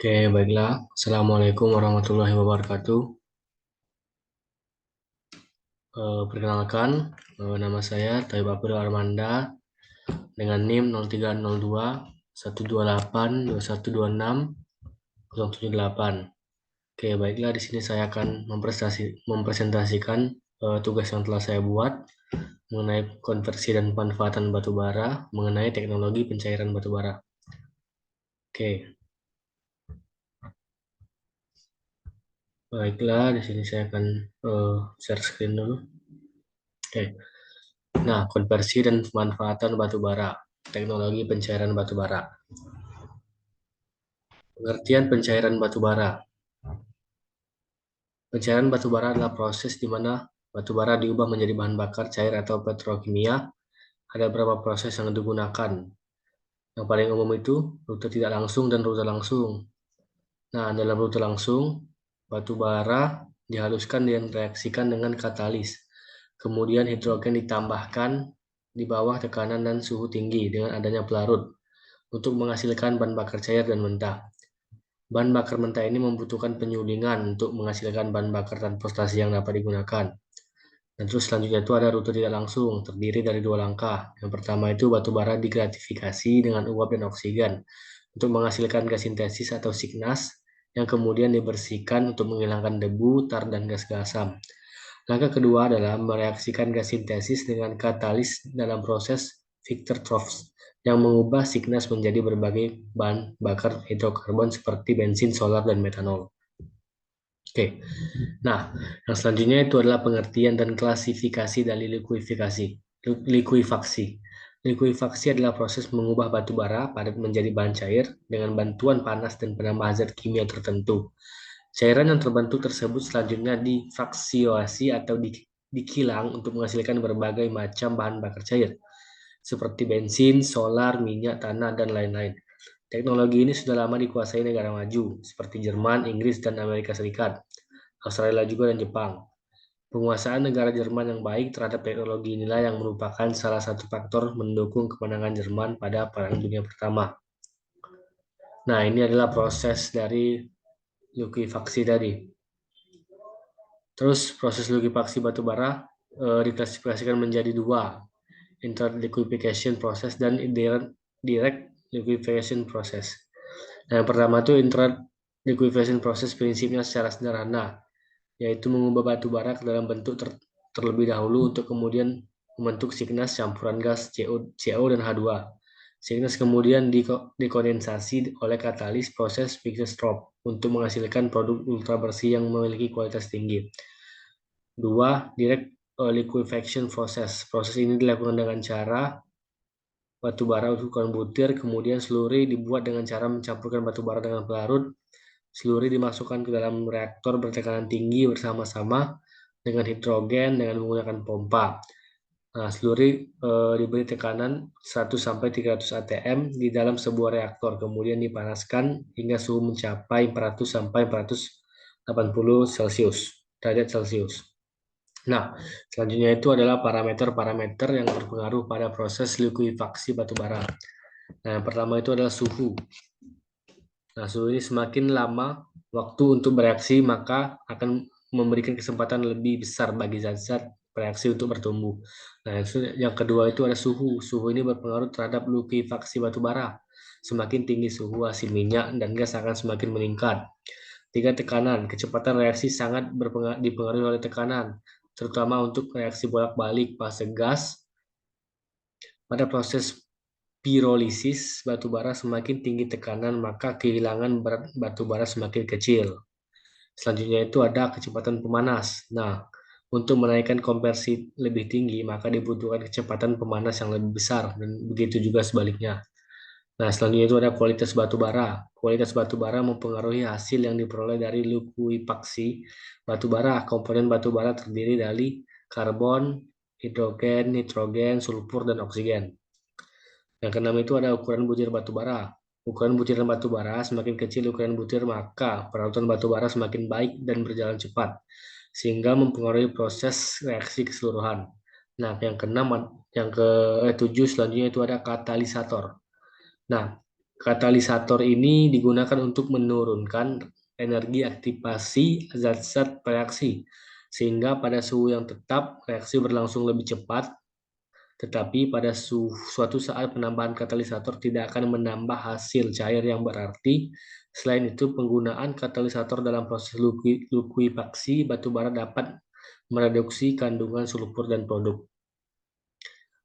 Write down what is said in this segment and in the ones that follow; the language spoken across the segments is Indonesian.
Oke, baiklah. Assalamualaikum warahmatullahi wabarakatuh. Perkenalkan, nama saya Taib April Armanda dengan NIM 0302 128 2126 078. Oke, baiklah. Di sini saya akan mempresentasikan tugas yang telah saya buat mengenai konversi dan pemanfaatan batu bara, mengenai teknologi pencairan batu bara. Oke, baiklah. Di sini saya akan share screen dulu. Oke. Nah, konversi dan pemanfaatan batu bara, teknologi pencairan batu bara. Pengertian pencairan batu bara. Pencairan batu bara adalah proses di mana batu bara diubah menjadi bahan bakar cair atau petrokimia. Ada beberapa proses yang digunakan. Yang paling umum itu rute tidak langsung dan rute langsung. Nah, dalam rute langsung, batu bara dihaluskan dan reaksikan dengan katalis. Kemudian hidrogen ditambahkan di bawah tekanan dan suhu tinggi dengan adanya pelarut untuk menghasilkan bahan bakar cair dan mentah. Bahan bakar mentah ini membutuhkan penyulingan untuk menghasilkan bahan bakar transportasi yang dapat digunakan. Dan terus selanjutnya itu ada rute tidak langsung, terdiri dari dua langkah. Yang pertama itu batu bara digratifikasi dengan uap dan oksigen untuk menghasilkan gas sintesis atau signas yang kemudian dibersihkan untuk menghilangkan debu, tar, dan gas-gas asam. Langkah kedua adalah mereaksikan gas sintesis dengan katalis dalam proses Victor-Tropsch yang mengubah signas menjadi berbagai bahan bakar hidrokarbon seperti bensin, solar, dan metanol. Oke, nah yang selanjutnya itu adalah pengertian dan klasifikasi dari likuifikasi. Likuifaksi. Likuifaksi adalah proses mengubah batu bara padat menjadi bahan cair dengan bantuan panas dan penambahan zat kimia tertentu. Cairan yang terbentuk tersebut selanjutnya difraksioasi atau dikilang untuk menghasilkan berbagai macam bahan bakar cair, seperti bensin, solar, minyak, tanah, dan lain-lain. Teknologi ini sudah lama dikuasai negara maju, seperti Jerman, Inggris, dan Amerika Serikat, Australia juga, dan Jepang. Penguasaan negara Jerman yang baik terhadap teknologi inilah yang merupakan salah satu faktor mendukung kemenangan Jerman pada Perang Dunia Pertama. Nah, ini adalah proses dari likuifaksi tadi. Terus proses likuifaksi batu bara diklasifikasikan menjadi dua, interliquefaction process dan direct liquefaction process. Nah, yang pertama itu interliquefaction process prinsipnya secara sederhana, yaitu mengubah batu bara ke dalam bentuk terlebih dahulu untuk kemudian membentuk signas campuran gas CO dan H2. Signas kemudian dikondensasi oleh katalis proses Victor-Tropsch untuk menghasilkan produk ultra bersih yang memiliki kualitas tinggi. Dua, direct liquefaction process. Proses ini dilakukan dengan cara batu bara ukuran butir, kemudian slurry dibuat dengan cara mencampurkan batu bara dengan pelarut. Slurry dimasukkan ke dalam reaktor bertekanan tinggi bersama-sama dengan hidrogen dengan menggunakan pompa. Nah, slurry diberi tekanan 100-300 atm di dalam sebuah reaktor, kemudian dipanaskan hingga suhu mencapai 400-480 derajat Celcius. Nah, selanjutnya itu adalah parameter-parameter yang berpengaruh pada proses likuifaksi batu bara. Nah, yang pertama itu adalah suhu. Nah, suhu ini semakin lama waktu untuk bereaksi, maka akan memberikan kesempatan lebih besar bagi zat-zat bereaksi untuk bertumbuh. Nah, yang kedua itu ada suhu. Suhu ini berpengaruh terhadap likuifaksi batu bara. Semakin tinggi suhu, hasil minyak dan gas akan semakin meningkat. Tiga, tekanan. Kecepatan reaksi sangat dipengaruhi oleh tekanan, terutama untuk reaksi bolak-balik fase gas. Pada proses pirolisis batu bara semakin tinggi tekanan, maka kehilangan berat batu bara semakin kecil. Selanjutnya itu ada kecepatan pemanas. Nah, untuk menaikkan konversi lebih tinggi, maka dibutuhkan kecepatan pemanas yang lebih besar, dan begitu juga sebaliknya. Nah, selanjutnya itu ada kualitas batu bara. Kualitas batu bara mempengaruhi hasil yang diperoleh dari likuifaksi batu bara. Komponen batu bara terdiri dari karbon, hidrogen, nitrogen, sulfur, dan oksigen. Yang keenam itu ada ukuran butir batu bara. Ukuran butiran batu bara semakin kecil ukuran butir, maka perarutan batu bara semakin baik dan berjalan cepat, sehingga mempengaruhi proses reaksi keseluruhan. Nah, yang keenam, yang ke-7 selanjutnya itu ada katalisator. Nah, Katalisator ini digunakan untuk menurunkan energi aktivasi zat-zat reaksi, sehingga pada suhu yang tetap reaksi berlangsung lebih cepat, tetapi pada suatu saat penambahan katalisator tidak akan menambah hasil cair yang berarti. Selain itu, penggunaan katalisator dalam proses likuifaksi batubara dapat mereduksi kandungan sulfur dan produk.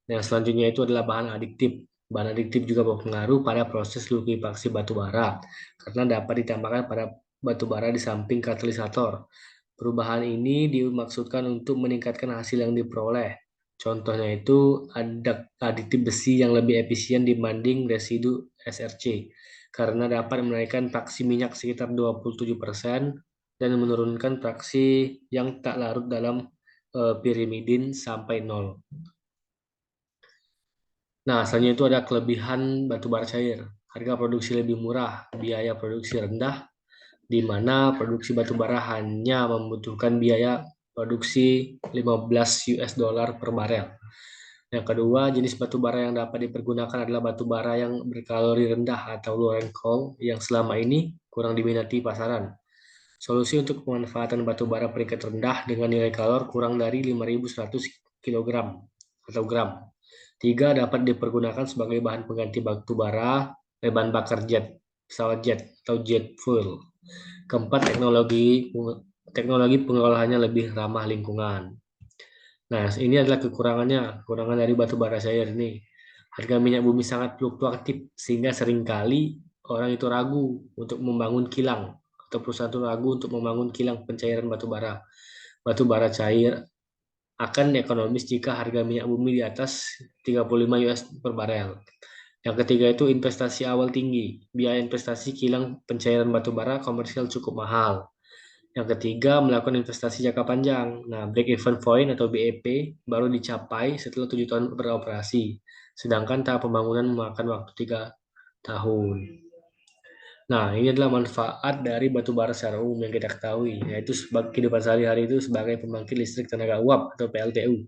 Yang selanjutnya itu adalah bahan adiktif. Bahan adiktif juga berpengaruh pada proses likuifaksi batu bara karena dapat ditambahkan pada batu bara di samping katalisator. Perubahan ini dimaksudkan untuk meningkatkan hasil yang diperoleh. Contohnya itu ada aditif besi yang lebih efisien dibanding residu SRC karena dapat menaikkan fraksi minyak sekitar 27% dan menurunkan fraksi yang tak larut dalam pirimidin sampai nol. Nah, selanjutnya itu ada kelebihan batu bara cair. Harga produksi lebih murah, biaya produksi rendah, di mana produksi batu bara hanya membutuhkan biaya produksi 15 US dollar per barel. Yang kedua, jenis batu bara yang dapat dipergunakan adalah batu bara yang berkalori rendah atau low rank coal yang selama ini kurang diminati pasaran. Solusi untuk pemanfaatan batu bara peringkat rendah dengan nilai kalor kurang dari 5.100 kg atau gram. Tiga, dapat dipergunakan sebagai bahan pengganti batu bara, bahan bakar jet, pesawat jet atau jet fuel. Keempat, teknologi pengolahannya lebih ramah lingkungan. Nah, ini adalah kekurangan dari batu bara cair ini. Harga minyak bumi sangat fluktuatif sehingga seringkali orang itu ragu untuk membangun kilang atau perusahaan itu ragu untuk membangun kilang pencairan batu bara. Batu bara cair akan ekonomis jika harga minyak bumi di atas 35 US per barel. Yang ketiga itu investasi awal tinggi. Biaya investasi kilang pencairan batu bara komersial cukup mahal. Yang ketiga, melakukan investasi jangka panjang. Nah, break even point atau BEP baru dicapai setelah 7 tahun beroperasi. Sedangkan tahap pembangunan memakan waktu 3 tahun. Nah, ini adalah manfaat dari batu bara secara umum yang kita ketahui, yaitu sebagai kehidupan sehari-hari itu sebagai pembangkit listrik tenaga uap atau PLTU.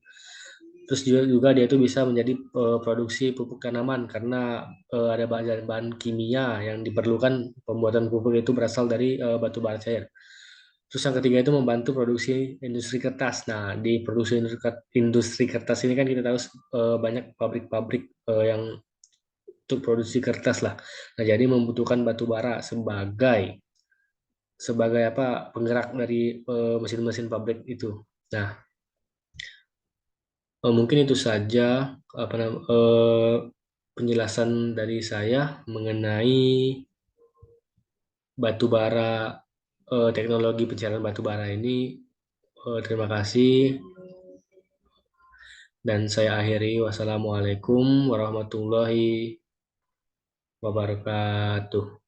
Terus juga dia itu bisa menjadi produksi pupuk tanaman karena ada bahan-bahan kimia yang diperlukan pembuatan pupuk itu berasal dari batu bara cair. Terus yang ketiga itu membantu produksi industri kertas. Nah, di produksi industri kertas ini kan kita tahu banyak pabrik-pabrik yang untuk produksi kertas lah. Nah, jadi membutuhkan batu bara sebagai sebagai apa penggerak dari mesin-mesin pabrik itu. Nah, mungkin itu saja penjelasan dari saya mengenai batu bara, teknologi pencarian batu bara ini. Terima kasih dan saya akhiri. Wassalamualaikum warahmatullahi wabarakatuh.